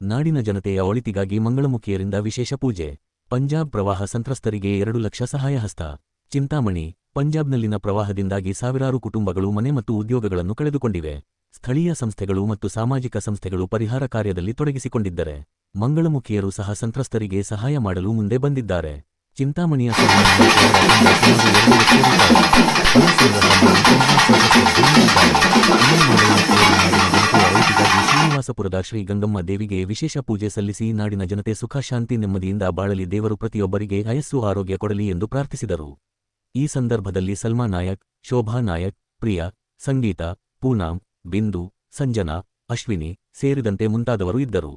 ನಾಡಿನ ಜನತೆಯ ಒಳಿತಿಗಾಗಿ ಮಂಗಳಮುಖಿಯರಿಂದ ವಿಶೇಷ ಪೂಜೆ. ಪಂಜಾಬ್ ಪ್ರವಾಹ ಸಂತ್ರಸ್ತರಿಗೆ 2 ಲಕ್ಷ ಸಹಾಯ ಹಸ್ತ. ಚಿಂತಾಮಣಿ. ಪಂಜಾಬ್ನಲ್ಲಿನ ಪ್ರವಾಹದಿಂದಾಗಿ ಸಾವಿರಾರು ಕುಟುಂಬಗಳು ಮನೆ ಮತ್ತು ಉದ್ಯೋಗಗಳನ್ನು ಕಳೆದುಕೊಂಡಿವೆ. ಸ್ಥಳೀಯ ಸಂಸ್ಥೆಗಳು ಮತ್ತು ಸಾಮಾಜಿಕ ಸಂಸ್ಥೆಗಳು ಪರಿಹಾರ ಕಾರ್ಯದಲ್ಲಿ ತೊಡಗಿಸಿಕೊಂಡಿದ್ದರೆ, ಮಂಗಳಮುಖಿಯರು ಸಹ ಸಂತ್ರಸ್ತರಿಗೆ ಸಹಾಯ ಮಾಡಲು ಮುಂದೆ ಬಂದಿದ್ದಾರೆ. ಚಿಂತಾಮಣಿಯ ಶ್ರೀನಿವಾಸಪುರದ ಶ್ರೀ ಗಂಗಮ್ಮ ದೇವಿಗೆ ವಿಶೇಷ ಪೂಜೆ ಸಲ್ಲಿಸಿ ನಾಡಿನ ಜನತೆ ಸುಖ ಶಾಂತಿ ನೆಮ್ಮದಿಯಿಂದ ಬಾಳಲಿ, ದೇವರು ಪ್ರತಿಯೊಬ್ಬರಿಗೆ ಆಯಸ್ಸು ಆರೋಗ್ಯ ಕೊಡಲಿ ಎಂದು ಪ್ರಾರ್ಥಿಸಿದರು. ಈ ಸಂದರ್ಭದಲ್ಲಿ ಸಲ್ಮಾ ನಾಯಕ್, ಶೋಭಾ ನಾಯಕ್, ಪ್ರಿಯಾ, ಸಂಗೀತ, ಪೂನಂ, ಬಿಂದು, ಸಂಜನಾ, ಅಶ್ವಿನಿ ಸೇರಿದಂತೆ ಮುಂತಾದವರು ಇದ್ದರು.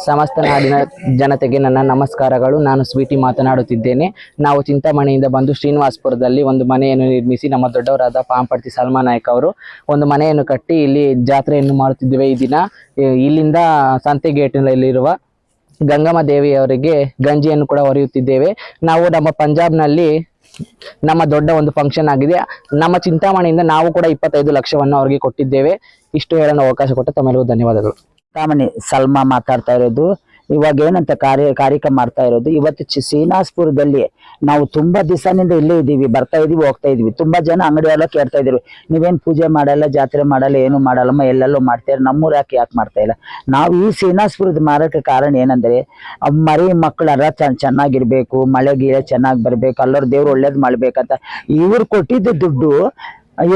ಸಮಸ್ತ ನಾಡಿನ ಜನತೆಗೆ ನನ್ನ ನಮಸ್ಕಾರಗಳು. ನಾನು ಸ್ವೀಟಿ ಮಾತನಾಡುತ್ತಿದ್ದೇನೆ. ನಾವು ಚಿಂತಾಮಣಿಯಿಂದ ಬಂದು ಶ್ರೀನಿವಾಸಪುರದಲ್ಲಿ ಒಂದು ಮನೆಯನ್ನು ನಿರ್ಮಿಸಿ ನಮ್ಮ ದೊಡ್ಡವರಾದ ಪಾಂಪರ್ತಿ ಸಲ್ಮಾ ನಾಯಕ್ ಅವರು ಒಂದು ಮನೆಯನ್ನು ಕಟ್ಟಿ ಇಲ್ಲಿ ಜಾತ್ರೆಯನ್ನು ಮಾಡುತ್ತಿದ್ದೇವೆ. ಈ ದಿನ ಇಲ್ಲಿಂದ ಸಂತೆಗೇಟಿನಲ್ಲಿರುವ ಗಂಗಮ್ಮ ದೇವಿಯವರಿಗೆ ಗಂಜಿಯನ್ನು ಕೂಡ ಹೊರೆಯುತ್ತಿದ್ದೇವೆ. ನಾವು ನಮ್ಮ ಪಂಜಾಬ್ನಲ್ಲಿ ನಮ್ಮ ದೊಡ್ಡ ಒಂದು ಫಂಕ್ಷನ್ ಆಗಿದೆ. ನಮ್ಮ ಚಿಂತಾಮಣಿಯಿಂದ ನಾವು ಕೂಡ 25 ಲಕ್ಷವನ್ನು ಅವರಿಗೆ ಕೊಟ್ಟಿದ್ದೇವೆ. ಇಷ್ಟು ಹೇಳಲು ಅವಕಾಶ ಕೊಟ್ಟ ತಮ್ಮೆಲ್ಲರಿಗೂ ಧನ್ಯವಾದಗಳು. ಚಿಂತಾಮಣಿ ಸಲ್ಮಾ ಮಾತಾಡ್ತಾ ಇರೋದು. ಇವಾಗ ಏನಂತ ಕಾರ್ಯಕ್ರಮ ಮಾಡ್ತಾ ಇರೋದು, ಇವತ್ತು ಶ್ರೀನಿವಾಸಪುರದಲ್ಲಿ ನಾವು ತುಂಬಾ ದಿವಸದಿಂದ ಇಲ್ಲೇ ಇದ್ದೀವಿ, ಬರ್ತಾ ಇದೀವಿ, ಹೋಗ್ತಾ ಇದೀವಿ. ತುಂಬಾ ಜನ ಅಂಗಡಿಯೆಲ್ಲ ಕೇಳ್ತಾ ಇದ್ರು, ನೀವೇನ್ ಪೂಜೆ ಮಾಡಲ್ಲ, ಜಾತ್ರೆ ಮಾಡಲ್ಲ, ಏನು ಮಾಡಲ್ಲಮ್ಮ, ಎಲ್ಲೆಲ್ಲೋ ಮಾಡ್ತಾರೆ, ನಮ್ಮೂರ ಯಾಕೆ ಮಾಡ್ತಾ ಇಲ್ಲ. ನಾವು ಈ ಶ್ರೀನಿವಾಸಪುರದ ಮಾರಕ್ಕೆ ಕಾರಣ ಏನಂದ್ರೆ, ಮರಿ ಮಕ್ಕಳೆಲ್ಲ ಚೆನ್ನಾಗಿರ್ಬೇಕು, ಮಳೆ ಗೀಳೆ ಚೆನ್ನಾಗಿ ಬರ್ಬೇಕು, ಅಲ್ಲೋರ್ ದೇವ್ರು ಒಳ್ಳೇದ್ ಮಾಡ್ಬೇಕಂತ ಇವ್ರು ಕೊಟ್ಟಿದ್ದ ದುಡ್ಡು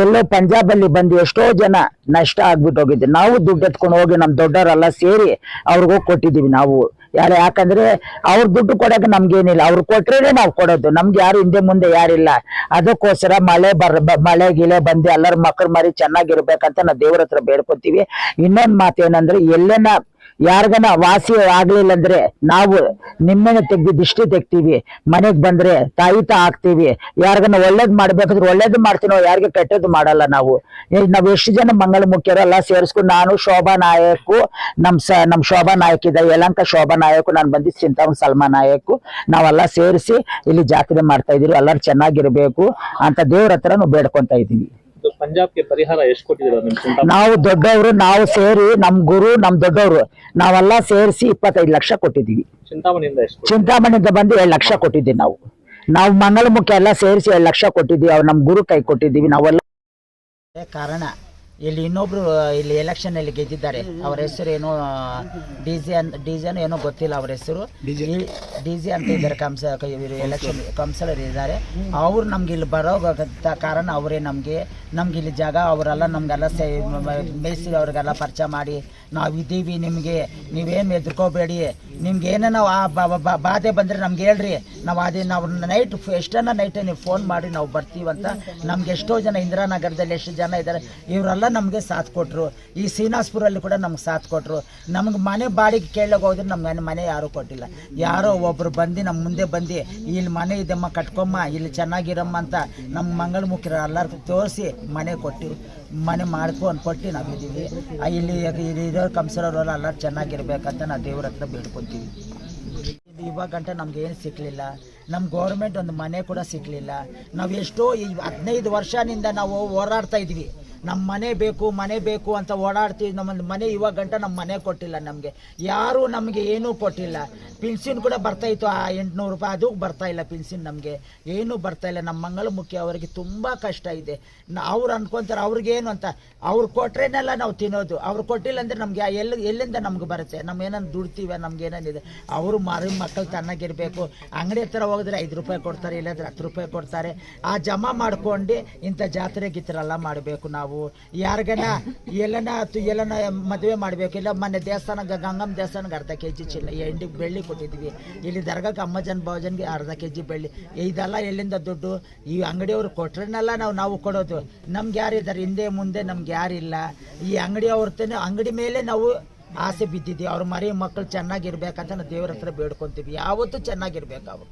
ಎಲ್ಲೋ ಪಂಜಾಬಲ್ಲಿ ಬಂದು ಎಷ್ಟೋ ಜನ ನಷ್ಟ ಆಗ್ಬಿಟ್ಟು ಹೋಗಿದ್ವಿ. ನಾವು ದುಡ್ಡು ಎತ್ಕೊಂಡು ಹೋಗಿ ನಮ್ ದೊಡ್ಡವರೆಲ್ಲ ಸೇರಿ ಅವ್ರಿಗೂ ಕೊಟ್ಟಿದ್ದೀವಿ. ನಾವು ಯಾಕಂದ್ರೆ ಅವ್ರ ದುಡ್ಡು ಕೊಡಕ್ಕೆ ನಮ್ಗೇನಿಲ್ಲ, ಅವ್ರು ಕೊಟ್ರೇನೆ ನಾವು ಕೊಡೋದು, ನಮ್ಗೆ ಯಾರು ಹಿಂದೆ ಮುಂದೆ ಯಾರಿಲ್ಲ. ಅದಕ್ಕೋಸ್ಕರ ಮಳೆ ಗಿಳೆ ಬಂದು ಎಲ್ಲರ ಮಕ್ಕಳು ಮರಿ ಚೆನ್ನಾಗಿರ್ಬೇಕಂತ ನಾವು ದೇವ್ರ ಹತ್ರ ಬೇಡ್ಕೊತೀವಿ. ಇನ್ನೊಂದ್ ಮಾತೇನಂದ್ರೆ, ಎಲ್ಲೇನ ಯಾರಿಗನ ವಾಸಿ ಆಗ್ಲಿಲ್ಲ ಅಂದ್ರೆ ನಾವು ನಿಮ್ಮೆನ ತೆಗ್ದು ದಿಷ್ಟಿ ತೆಗ್ತೀವಿ, ಮನೆಗ್ ಬಂದ್ರೆ ತಾಯಿತ ಹಾಕ್ತಿವಿ. ಯಾರಿಗನ ಒಳ್ಳೇದ್ ಮಾಡ್ಬೇಕಂದ್ರೆ ಒಳ್ಳೇದು ಮಾಡ್ತೀವಿ, ಯಾರಿಗೆ ಕೆಟ್ಟದ್ದು ಮಾಡಲ್ಲ. ನಾವು ಎಷ್ಟು ಜನ ಮಂಗಳಮುಖಿಯರು ಎಲ್ಲ ಸೇರಿಸ್ಕೊಂಡು, ನಾನು ಶೋಭಾ ನಾಯಕು, ನಮ್ ಶೋಭಾ ನಾಯಕ್ ಇದ್ದ ಯಲಂಕ ಶೋಭಾ ನಾಯಕು, ನಾನು ಬಂದಿದ್ದು ಚಿಂತಾಮಣಿ ಸಲ್ಮಾ ನಾಯಕು, ನಾವೆಲ್ಲ ಸೇರಿಸಿ ಇಲ್ಲಿ ಜಾತ್ರೆ ಮಾಡ್ತಾ ಇದೀವಿ. ಎಲ್ಲರೂ ಚೆನ್ನಾಗಿರ್ಬೇಕು ಅಂತ ದೇವ್ರ ಹತ್ರ ನಾವು ಬೇಡ್ಕೊಂತ ಇದೀವಿ. ಪಂಜಾಬ್ಗೆ ಪರಿಹಾರ ಎಷ್ಟು ಕೊಟ್ಟಿದ್ದೀರಾ? ನಾವು ದೊಡ್ಡವರು, ನಾವು ಸೇರಿ ನಮ್ ಗುರು, ನಮ್ ದೊಡ್ಡವರು ನಾವೆಲ್ಲ ಸೇರಿಸಿ 25 ಲಕ್ಷ ಕೊಟ್ಟಿದ್ದೀವಿ. ಚಿಂತಾಮಣಿಯಿಂದ ಬಂದು 7 ಲಕ್ಷ ಕೊಟ್ಟಿದ್ದೀವಿ. ನಾವು ಮಂಗಳಮುಖಿ ಎಲ್ಲ ಸೇರಿಸಿ 7 ಲಕ್ಷ ಕೊಟ್ಟಿದ್ದೀವಿ. ಅವ್ರು ನಮ್ ಗುರು ಕೈ ಕೊಟ್ಟಿದ್ದೀವಿ. ನಾವೆಲ್ಲ ಕಾರಣ ಇಲ್ಲಿ ಇನ್ನೊಬ್ರು ಇಲ್ಲಿ ಎಲೆಕ್ಷನ್ ಅಲ್ಲಿ ಗೆದ್ದಿದ್ದಾರೆ. ಅವ್ರ ಹೆಸರು ಏನೋ ಡಿಜೆ ಏನೋ ಗೊತ್ತಿಲ್ಲ, ಅವ್ರ ಹೆಸರು ಡಿಜೆ ಅಂತ ಇದ್ದಾರೆ. ಎಲೆಕ್ಷನ್ ಕೌನ್ಸಿಲರ್ ಇದ್ದಾರೆ. ಅವ್ರು ನಮ್ಗೆ ಇಲ್ಲಿ ಬರೋ ಕಾರಣ ಅವರೇ. ನಮ್ಗೆ ಇಲ್ಲಿ ಜಾಗ ಅವರೆಲ್ಲ ನಮ್ಗೆಲ್ಲ ಮೇಯಿಸಿ ಅವ್ರಿಗೆಲ್ಲ ಪರಿಚಯ ಮಾಡಿ, ನಾವಿದ್ದೀವಿ, ನಿಮ್ಗೆ ನೀವೇನು ಎದ್ಕೋಬೇಡಿ, ನಿಮ್ಗೆ ಏನೇನೋ ಬಾಧೆ ಬಂದ್ರೆ ನಮ್ಗೆ ಹೇಳ್ರಿ, ನಾವು ನೈಟ್ ಎಷ್ಟನ್ನ ನೈಟ್ ನೀವು ಫೋನ್ ಮಾಡಿ ನಾವು ಬರ್ತೀವಂತ. ನಮ್ಗೆ ಎಷ್ಟೋ ಜನ ಇಂದಿರಾನಗರದಲ್ಲಿ ಎಷ್ಟು ಜನ ಇದ್ದಾರೆ, ಇವರೆಲ್ಲ ನಮಗೆ ಸಾಥ್ ಕೊಟ್ಟರು. ಈ ಶ್ರೀನಿವಾಸಪುರಲ್ಲಿ ಕೂಡ ನಮ್ಗೆ ಸಾಥ್ ಕೊಟ್ಟರು. ನಮ್ಗೆ ಮನೆ ಬಾಡಿಗೆ ಕೇಳೋಕೆ ಹೋದ್ರೆ ನಮ್ಗೆ ಮನೆ ಯಾರೂ ಕೊಟ್ಟಿಲ್ಲ. ಯಾರೋ ಒಬ್ರು ಬಂದು ನಮ್ಮ ಮುಂದೆ ಬಂದು, ಇಲ್ಲಿ ಮನೆ ಇದೆಮ್ಮ ಕಟ್ಕೊಮ್ಮ, ಇಲ್ಲಿ ಚೆನ್ನಾಗಿರಮ್ಮ ಅಂತ ನಮ್ಮ ಮಂಗಳಮುಖಿರು ಎಲ್ಲರಿಗೂ ತೋರಿಸಿ ಮನೆ ಕೊಟ್ಟಿವಿ. ಮನೆ ಮಾಡ್ಕೊಂಡು ಕೊಟ್ಟು ನಾವಿದ್ದೀವಿ. ಇಲ್ಲಿ ಇರೋ ಕೌನ್ಸಿಲರ್ ಎಲ್ಲ ಚೆನ್ನಾಗಿರ್ಬೇಕಂತ ನಾವು ದೇವ್ರ ಹತ್ರ ಬೇಡ್ಕೊತೀವಿ. ಇವಾಗ ಗಂಟೆ ನಮ್ಗೆ ಏನು ಸಿಕ್ಕಲಿಲ್ಲ. ನಮ್ಮ ಗೌರ್ಮೆಂಟ್ ಒಂದು ಮನೆ ಕೂಡ ಸಿಕ್ಕಲಿಲ್ಲ. ನಾವು ಎಷ್ಟೋ 15 ವರ್ಷದಿಂದ ನಾವು ಹೋರಾಡ್ತಾ ಇದ್ವಿ, ನಮ್ಮ ಮನೆ ಬೇಕು ಅಂತ ಓಡಾಡ್ತೀವಿ. ನಮ್ಮ ಮನೆ ಇವಾಗ ಗಂಟ ನಮ್ಮ ಮನೆ ಕೊಟ್ಟಿಲ್ಲ. ನಮಗೆ ಯಾರೂ ನಮಗೆ ಏನೂ ಕೊಟ್ಟಿಲ್ಲ. ಪಿನ್ಸಿನ್ ಕೂಡ ಬರ್ತಾ ಇತ್ತು 800 ರೂಪಾಯಿ, ಅದು ಬರ್ತಾ ಇಲ್ಲ ಪಿನ್ಸಿನ್. ನಮಗೆ ಏನೂ ಬರ್ತಾ ಇಲ್ಲ. ನಮ್ಮ ಮಂಗಳಮುಖಿ ಅವರಿಗೆ ತುಂಬ ಕಷ್ಟ ಇದೆ. ಅವ್ರು ಅನ್ಕೊಂತಾರೆ ಅವ್ರಿಗೇನು ಅಂತ, ಅವ್ರು ಕೊಟ್ರೇನೆಲ್ಲ ನಾವು ತಿನ್ನೋದು. ಅವ್ರು ಕೊಟ್ಟಿಲ್ಲ ಅಂದರೆ ನಮ್ಗೆ ಎಲ್ಲಿಂದ ನಮ್ಗೆ ಬರುತ್ತೆ? ನಮ್ಮ ಏನನ್ನ ದುಡ್ತೀವಿ, ನಮ್ಗೆ ಏನೇನಿದೆ. ಅವರು ಮಕ್ಕಳು ಚೆನ್ನಾಗಿರ್ಬೇಕು. ಅಂಗಡಿ ಹತ್ರ ಹೋಗಿದ್ರೆ 5 ರೂಪಾಯಿ ಕೊಡ್ತಾರೆ, ಇಲ್ಲಾಂದ್ರೆ 10 ರೂಪಾಯಿ ಕೊಡ್ತಾರೆ. ಆ ಜಮಾ ಮಾಡ್ಕೊಂಡು ಇಂಥ ಜಾತ್ರೆ ಗೀತ್ರೆಲ್ಲ ಮಾಡಬೇಕು. ನಾವು ಯಾರಿಗನ ಎಲ್ಲನ ಮದುವೆ ಮಾಡಬೇಕು. ಇಲ್ಲ ಮೊನ್ನೆ ದೇವಸ್ಥಾನ ಗಂಗಮ್ಮ ದೇವಸ್ಥಾನಕ್ಕೆ ಅರ್ಧ kg ಚಿಲ್ಲ ಬೆಳ್ಳಿ ಕೊಟ್ಟಿದ್ವಿ. ಇಲ್ಲಿ ದರ್ಗಾಕ್ಕೆ ಅಮ್ಮಜನ್ ಭಾವಜನ್ಗೆ ಅರ್ಧ kg ಬೆಳ್ಳಿ. ಇದೆಲ್ಲ ಎಲ್ಲಿಂದ ದುಡ್ಡು? ಈ ಅಂಗಡಿಯವರು ಕೊಟ್ರನ್ನೆಲ್ಲ ನಾವು ಕೊಡೋದು. ನಮ್ಗೆ ಯಾರಿದ್ದಾರೆ? ಹಿಂದೆ ಮುಂದೆ ನಮ್ಗೆ ಯಾರಿಲ್ಲ. ಈ ಅಂಗಡಿ ಮೇಲೆ ನಾವು ಆಸೆ ಬಿದ್ದಿದ್ದೀವಿ. ಅವ್ರ ಮರಿ ಮಕ್ಕಳು ಚೆನ್ನಾಗಿರ್ಬೇಕಂತ ನಾವು ದೇವ್ರ ಹತ್ರ ಬೇಡ್ಕೊತೀವಿ. ಯಾವತ್ತೂ ಚೆನ್ನಾಗಿರ್ಬೇಕು ಅವರು.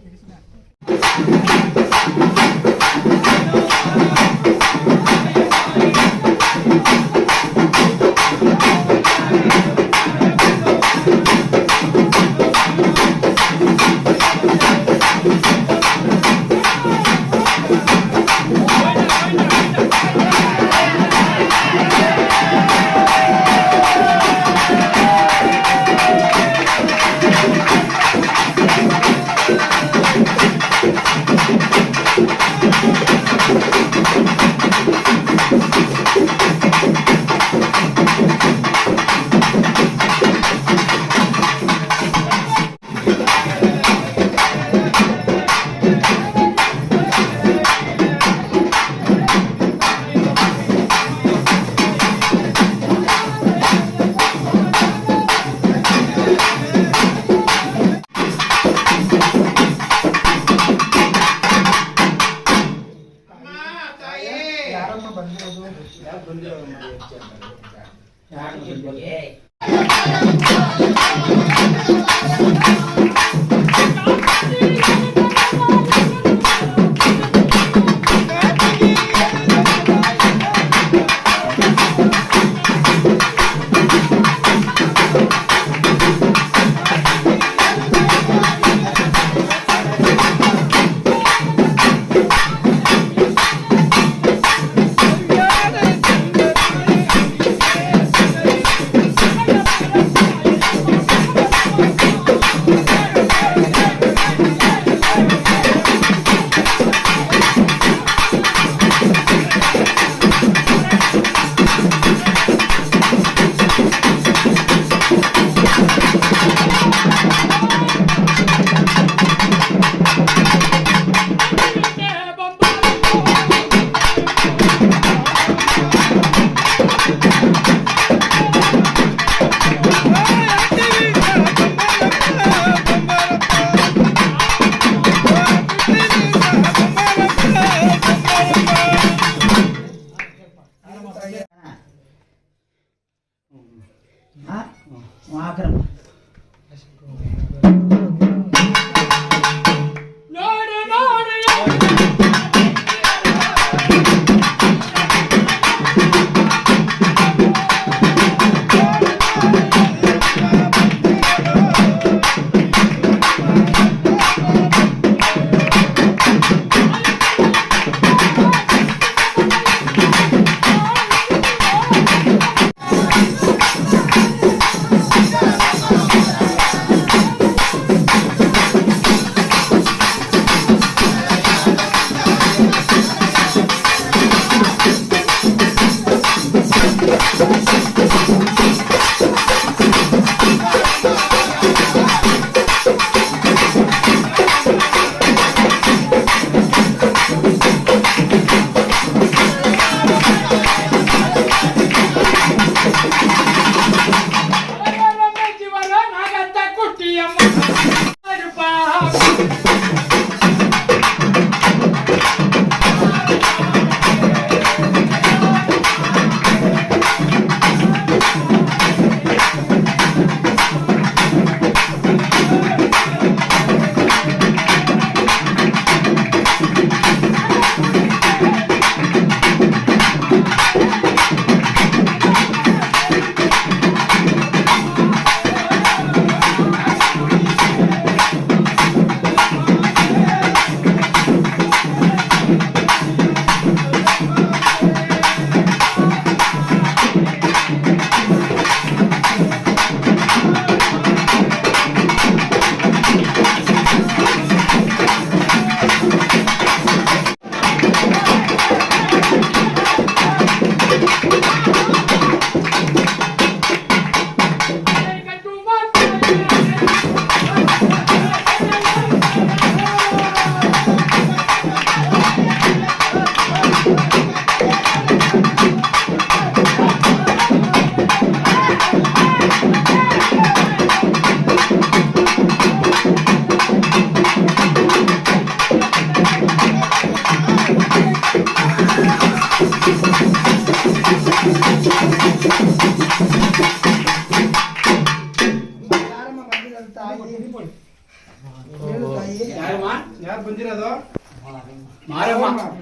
ಯಾರು ಬಂದಿರೋದು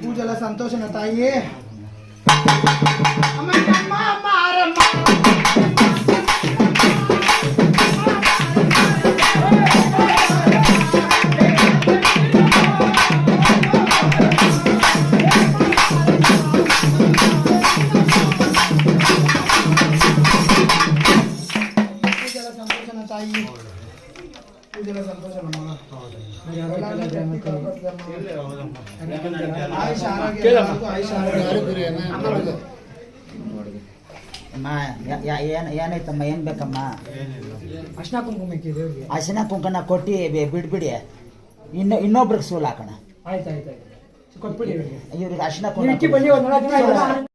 ಪೂಜೆಲ್ಲ ಸಂತೋಷನ ತಾಯಿ ಏನಾಯ್ತಮ್ಮ ಏನ್ ಬೇಕಮ್ಮ ಅರ್ಶಿನ ಕುಂಕುಮ ಅರ್ಶಿನ ಕುಂಕುಮ ಕೊಟ್ಟಿ ಬಿಡ್ಬಿಡಿ ಇನ್ನೊಬ್ರಿಗೆ ಸೂಲ್ ಹಾಕೋಣ ಆಯ್ತಾಯ್ತು ಕೊಟ್ಬಿಡಿ ಇವ್ರಿಗೆ ಅರ್ಶಿನ ಬನ್ನಿ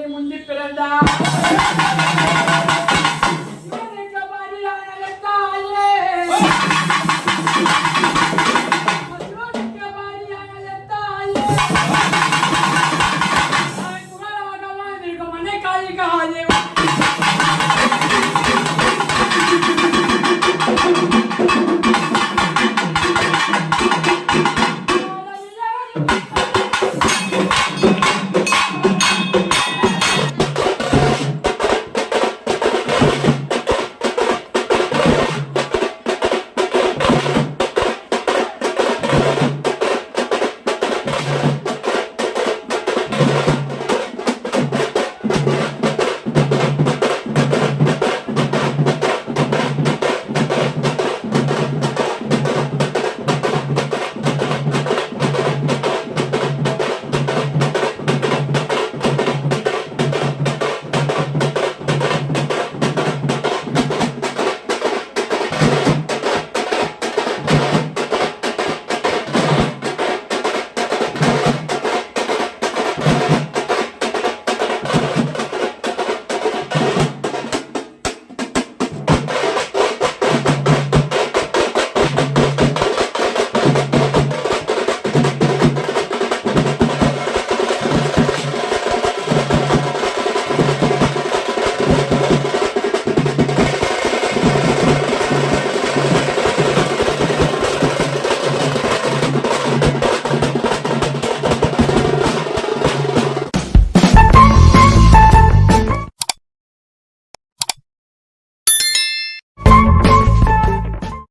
ಮುಂದೆ